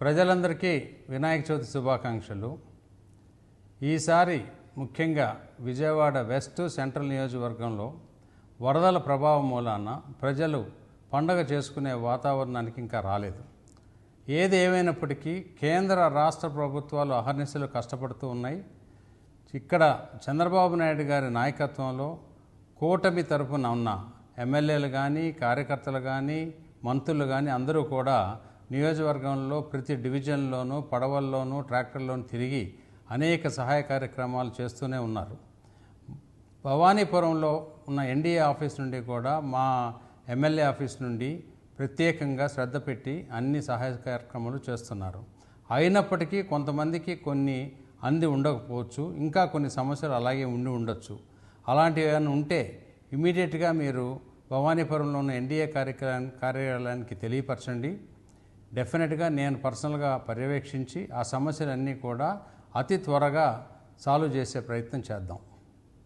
ప్రజలందరికీ వినాయక చవితి శుభాకాంక్షలు. ఈసారి ముఖ్యంగా విజయవాడ వెస్ట్ సెంట్రల్ నియోజకవర్గంలో వరదల ప్రభావం మూలాన ప్రజలు పండగ చేసుకునే వాతావరణానికి ఇంకా రాలేదు. ఏది ఏమైనప్పటికీ కేంద్ర రాష్ట్ర ప్రభుత్వాలు అహర్నిశలు కష్టపడుతూ ఉన్నాయి. ఇక్కడ చంద్రబాబు నాయుడు గారి నాయకత్వంలో కూటమి తరపున ఉన్న ఎమ్మెల్యేలు కానీ, కార్యకర్తలు కానీ, మంత్రులు కానీ అందరూ కూడా నియోజకవర్గంలో ప్రతి డివిజన్లోనూ, పడవల్లోనూ, ట్రాక్టర్లోనూ తిరిగి అనేక సహాయ కార్యక్రమాలు చేస్తూనే ఉన్నారు. భవానీపురంలో ఉన్న ఎన్డీఏ ఆఫీస్ నుండి కూడా మా ఎమ్మెల్యే ఆఫీస్ నుండి ప్రత్యేకంగా శ్రద్ధ పెట్టి అన్ని సహాయ కార్యక్రమాలు చేస్తున్నారు. అయినప్పటికీ కొంతమందికి కొన్ని అంది ఉండకపోవచ్చు, ఇంకా కొన్ని సమస్యలు అలాగే ఉండి ఉండొచ్చు. అలాంటివి ఏమైనా ఉంటే ఇమీడియట్గా మీరు భవానీపురంలో ఉన్న ఎన్డీఏ కార్యాలయానికి తెలియపరచండి. డెఫినెట్గా నేను పర్సనల్గా పర్యవేక్షించి ఆ సమస్యలన్నీ కూడా అతి త్వరగా సాల్వ్ చేసే ప్రయత్నం చేద్దాం.